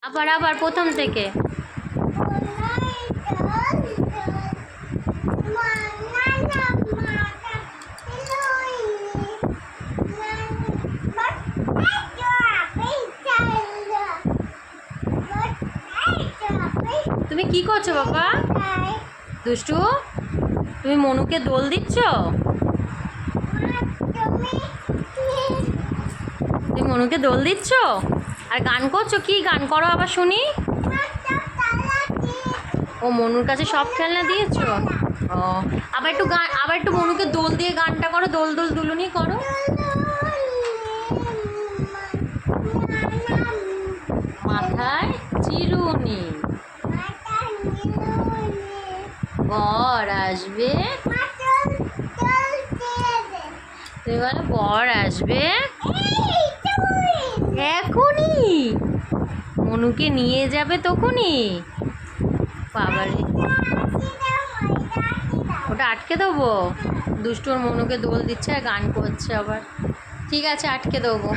আবার আবার প্রথম থেকে। তুমি কি করছো বাবা? দুষ্টু, তুমি মনুকে দোল দিচ্ছ? তুমি মনুকে দোল দিচ্ছ আর গান করছো? কি গান করো আবার শুনি? ও মনুর কাছে সব খেলনা দিয়েছো? ও আবার একটু মনুকে দোল দিয়ে গানটা করো, দোল দোল দুলুনি করো। মাথায় চিরুনি, বর আসবে। তুমি বলো বর আসবে এখনই, মনুকে নিয়ে যাবে তখনই। বাবারে, ওটা আটকে দেবো? দুষ্টুর মনুকে দোল দিচ্ছে আর গান করছে আবার। ঠিক আছে, আটকে দেবো।